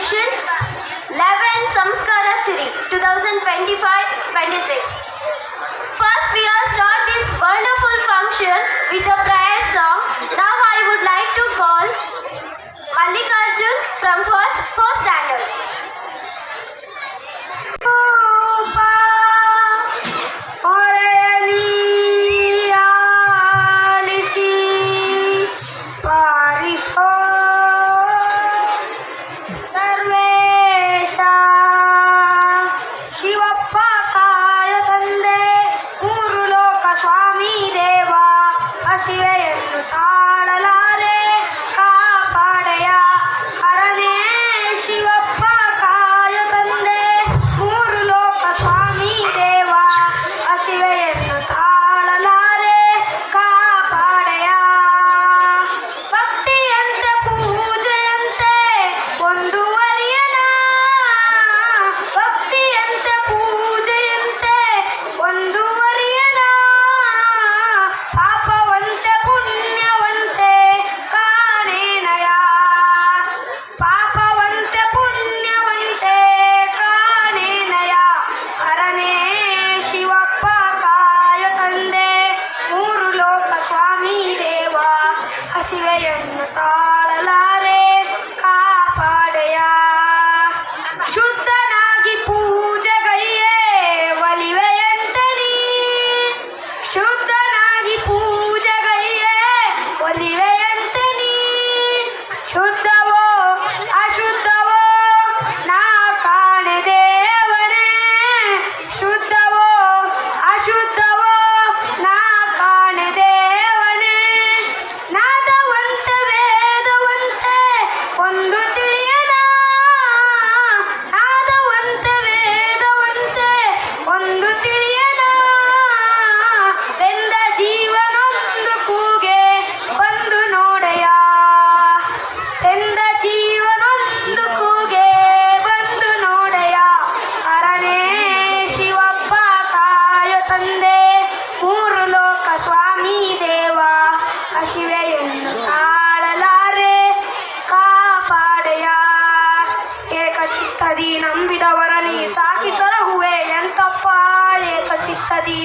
celebration 11 Samskara Siri 2025-26. First, we all start this wonderful function with a prayer song. Now I would like to call Mallikarjun from first standard.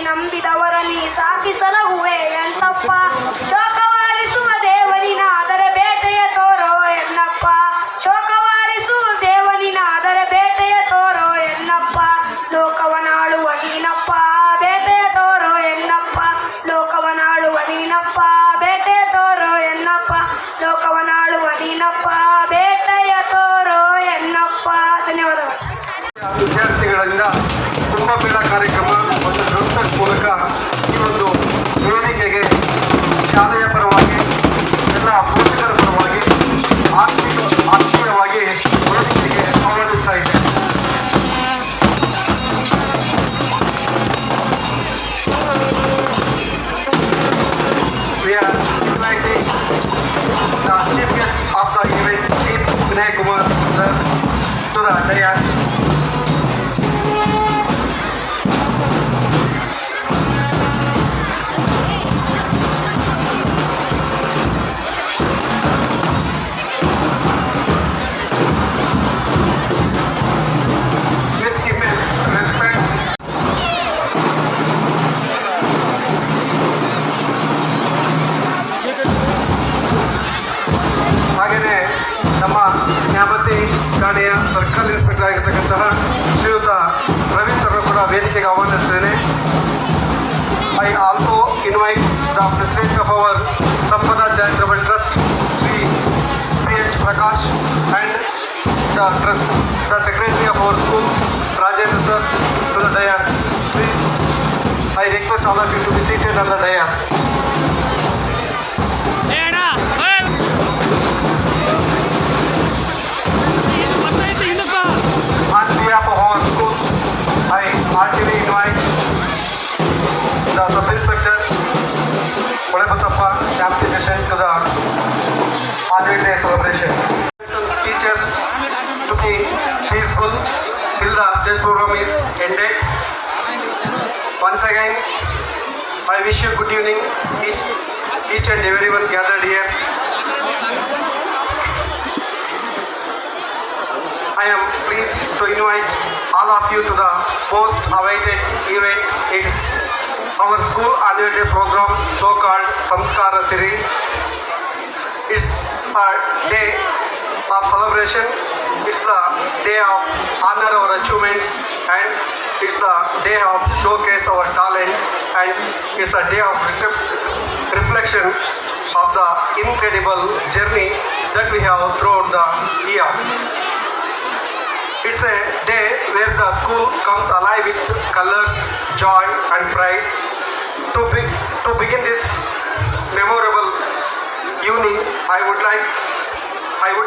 ನಂಬಿದವರನಿ ಸಾಕಿಸಲಹುವೆ ಎಂತಪ್ಪ ಶೋಕವಾರಿಸುವ ದೇವನಿನಾದರ ಬೇಟೆಯ ತೋರೋ ಎನ್ನಪ್ಪ ಶೋಕವಾರಿಸುವ ದೇವನಿನಾದರ ಬೇಟೆಯ ತೋರೋ ಎನ್ನಪ್ಪ ಲೋಕವನಾಳುವ ನೀನಪ್ಪ ಬೇಟೆಯ ತೋರೋ ಎನ್ನಪ್ಪ ಲೋಕವನಾಳುವ ನೀನಪ್ಪ ಬೇಟೆಯ ತೋರೋ ಎನ್ನಪ್ಪ ಲೋಕವನಾಳುವ ನೀನಪ್ಪ ಬೇಟೆಯ ತೋರೋ ಎನ್ನಪ್ಪ. ಧನ್ಯವಾದಗಳು. ವಿದ್ಯಾರ್ಥಿಗಳಿಂದ ಕುಂಭಮೇಳ ಕಾರ್ಯಕ್ರಮ ಒಂದು ನೃತ್ಯದ ಮೂಲಕ ಈ ಒಂದು ವೇದಿಕೆಗೆ ಶಾಲೆಯ ಪರವಾಗಿ ಎಲ್ಲ ಪೋಷಕರ ಪರವಾಗಿ ಆತ್ಮೀಯವಾಗಿ ವೇದಿಕೆಗೆ ಆಹ್ವಾನಿಸ್ತಾ ಇದೆ. We are inviting the chief guest of the event, Chief Vinay Kumar sir, to the dais. ಹಾಗೆಯೇ ನಮ್ಮ ನ್ಯಾಮತಿ ಠಾಣೆಯ ಸರ್ಕಲ್ ಇನ್ಸ್ಪೆಕ್ಟರ್ ಆಗಿರ್ತಕ್ಕಂತಹ ಶ್ರೀಯುತ ರವಿ ಸರ್ ಕೂಡ ವೇದಿಕೆಗೆ ಆಹ್ವಾನಿಸ್ತೇನೆ. I also invite the president of our Sampada charitable trust Shri P.H. Prakash and the secretary of our school Rajendra sir to the dais. Please, I request all of you to be seated on the dais. On behalf of our school, I heartily invite the sub-inspector Kolebasappa Shamti Mission to the annual day celebration. Teachers to be peaceful till the stage program is ended. Once again, I wish you good evening, each and everyone gathered here. to invite all of you to the most awaited event. It's our school annual day program, so-called Samskara Siri. It's a day of celebration. It's the day of honor our achievements, and it's the day of showcase our talents, and it's a day of reflection of the incredible journey that we have throughout the year. It's a day where the school comes alive with colors, joy and pride. To begin this memorable evening, I would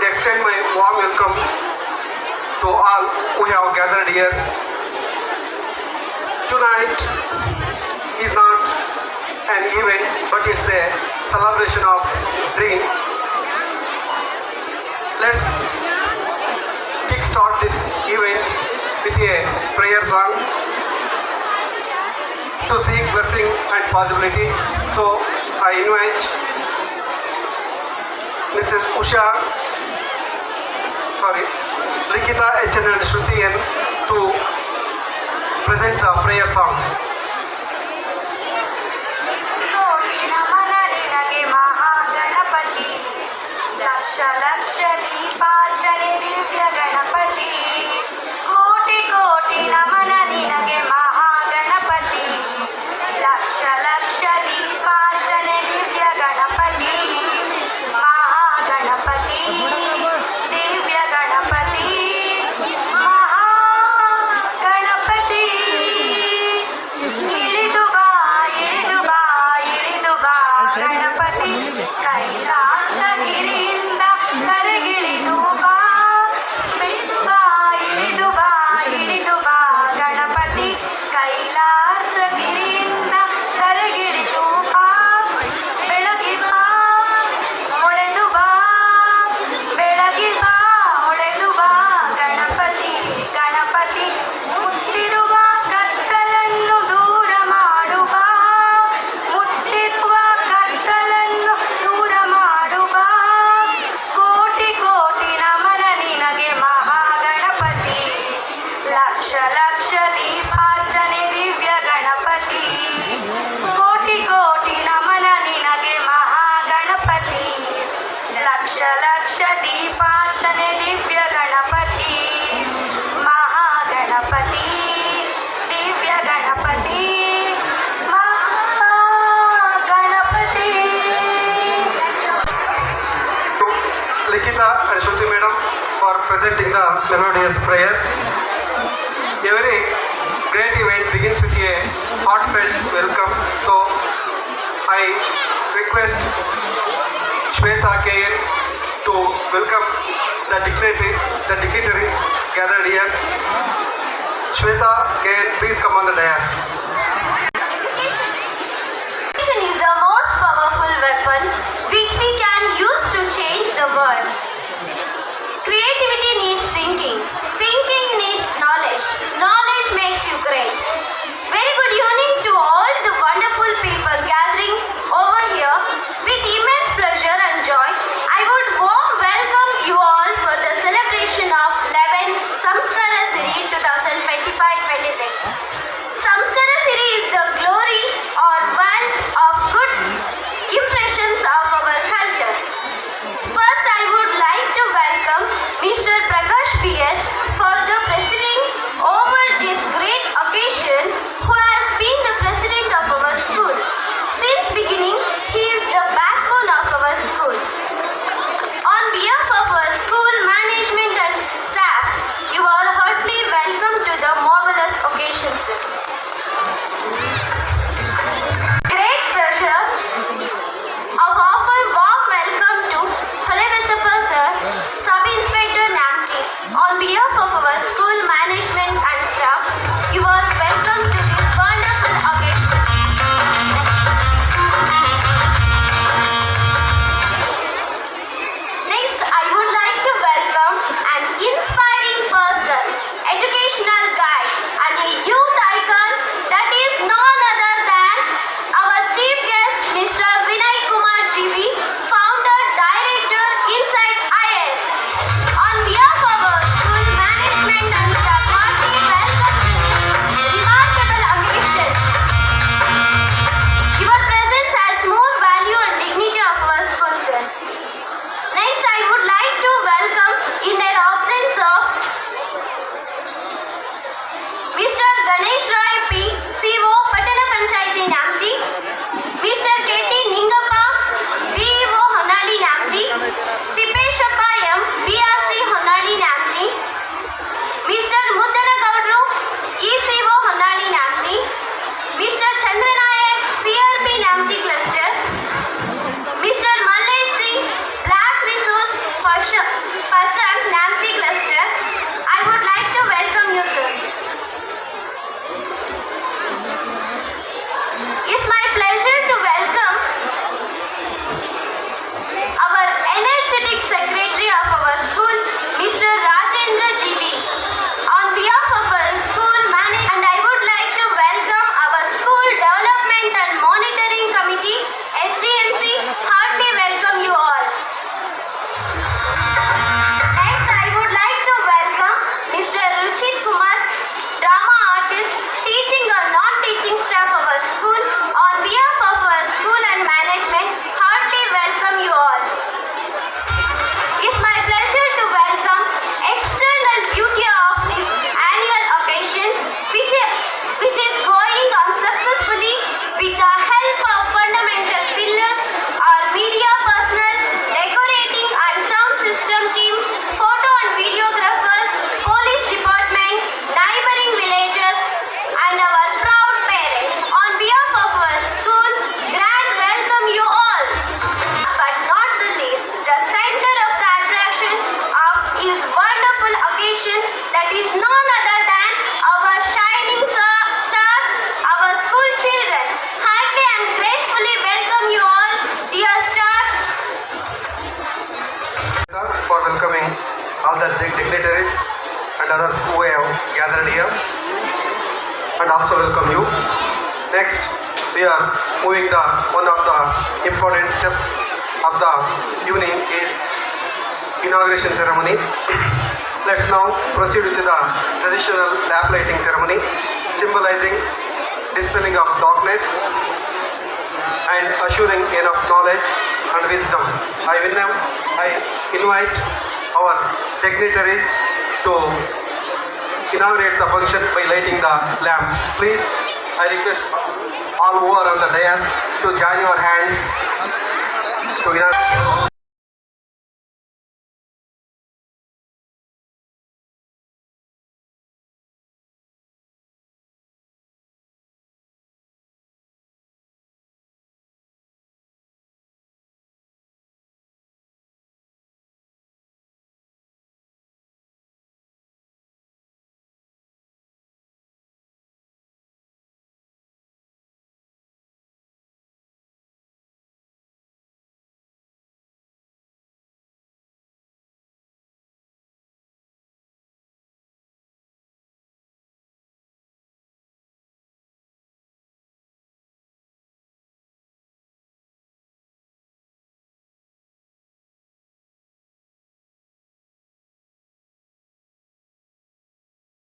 extend my warm welcome to all who have gathered here. Tonight is not an event, but it's a celebration of dream. Let's kickstart this event with a prayer song to seek blessing and possibility. So I invite Mrs. Likita HN and Shruti N to present the prayer song. ಕೋಟಿ ನಮನ ನಿನಗೆ ಮಹಾಗಣಪತಿ, ಲಕ್ಷ ಲಕ್ಷ ದೀಪಾರ್ಚನೆ ದಿವ್ಯ ಗಣಪತಿ. ಕೋಟಿ ಕೋಟಿ ನಮನ ನಿನಗೆ ಮಹಾಗಣಪತಿ, ಲಕ್ಷ ಲಕ್ಷ ದೀಪಾರ್ಚನೆ ದಿವ್ಯ ಗಣಪತಿ. ಮಹಾಗಣಪತಿ ದಿವ್ಯ ಗಣಪತಿ, ಮಹಾಗಣಪತಿ. ಇಳಿದು ಬಾ ಇಳಿದು ಬಾ ಇಳಿದು ಬಾ ಗಣಪತಿ, ಕೈಲಾಸಗಿರಿಯಿಂದ ಕರಗಿಳಿದು ಬಾ. ಇಳಿದು ಬಾ ಇಳಿದು ಬಾ ಇಳಿದು ಬಾ ಗಣಪತಿ, ಕೈಲಾಸಗಿರಿಯಿಂದ ಕರಗಿಳಿದು ಬಾ. ಬೆಳಗಿ ಬಾ ಹೊಳೆದು ಬಾ, ಬೆಳಗಿ ಬಾ ಹೊಳೆದು ಬಾ ಗಣಪತಿ. ಗಣಪತಿ ಮುತ್ತಿರುವ ಕತ್ತಲನ್ನು ದೂರ ಮಾಡುವ, ಮುತ್ತಿರುವ ಕತ್ತಲನ್ನು ದೂರ ಮಾಡುವ. ಕೋಟಿ ಕೋಟಿ ನಮನ ನಿನಗೆ ಮಹಾಗಣಪತಿ, ಲಕ್ಷ ಲಕ್ಷ ದೀಪಾರ್ಚನೆ ದಿವ್ಯ ಗಣಪತಿ. ಕೋಟಿ ಕೋಟಿ ನಮನ ನಿನಗೆ ಮಹಾಗಣಪತಿ, ಲಕ್ಷ ಲಕ್ಷ ದೀಪಾರ್ಚನೆ ದಿವ್ಯ ಗಣಪತಿ. ಮಹಾಗಣಪತಿ ದಿವ್ಯ Ganapati, Mahaganapati. Likita and Shruti madam for presenting the melodious prayer. Every great event begins with a heartfelt welcome. So I request Shweta KN to welcome the dignitaries gathered here. Shweta KN, please come on the dais. Education is the most powerful weapon which we can use to change the world. Creativity needs thinking. Thinking needs knowledge. Knowledge makes you great. Very good evening to all the wonderful people gathering over here. With immense pleasure and joy, I would warm welcome you all for the celebration of 11 Samskara Siri 2025-26. Samskara Siri is the glory or wealth of good impressions of our Pasang Nampi Cluster. I would like to welcome you, sir. It's my pleasure to welcome our energetic secretary of our school, Mr. Rajendra GB. On behalf of our school management, and I would like to welcome our school development and monitoring committee, SDMC. Heartily welcome you all. Next, I would like to welcome Mr. Ruchit Kumar, drama artist, teaching or non-teaching staff of our school. On behalf of our school and management, heartily welcome you all. It's my pleasure to welcome external beauty of this annual occasion, which is going on successfully with the help of fundamental pillars, our media personnel, decorating and sound system team, photo and videographers, police department, neighboring villages, and our proud parents. On behalf of our school, grand welcome you all. But not the least, the center of the attraction of his wonderful occasion, that is none other than our shining stars, our school children. Heartily and gracefully welcome you all, dear stars. For welcoming all the dignitaries and others who have gathered here, and also welcome you. Next, we are moving the one of the important steps of the evening is inauguration ceremony. Let's now proceed with the traditional lamp lighting ceremony, symbolizing dispelling of darkness and assuring enough knowledge and wisdom. I invite our dignitaries to inaugurate the function by lighting the lamp. Please, I request all who are on the dais to join your hands to inaugurate.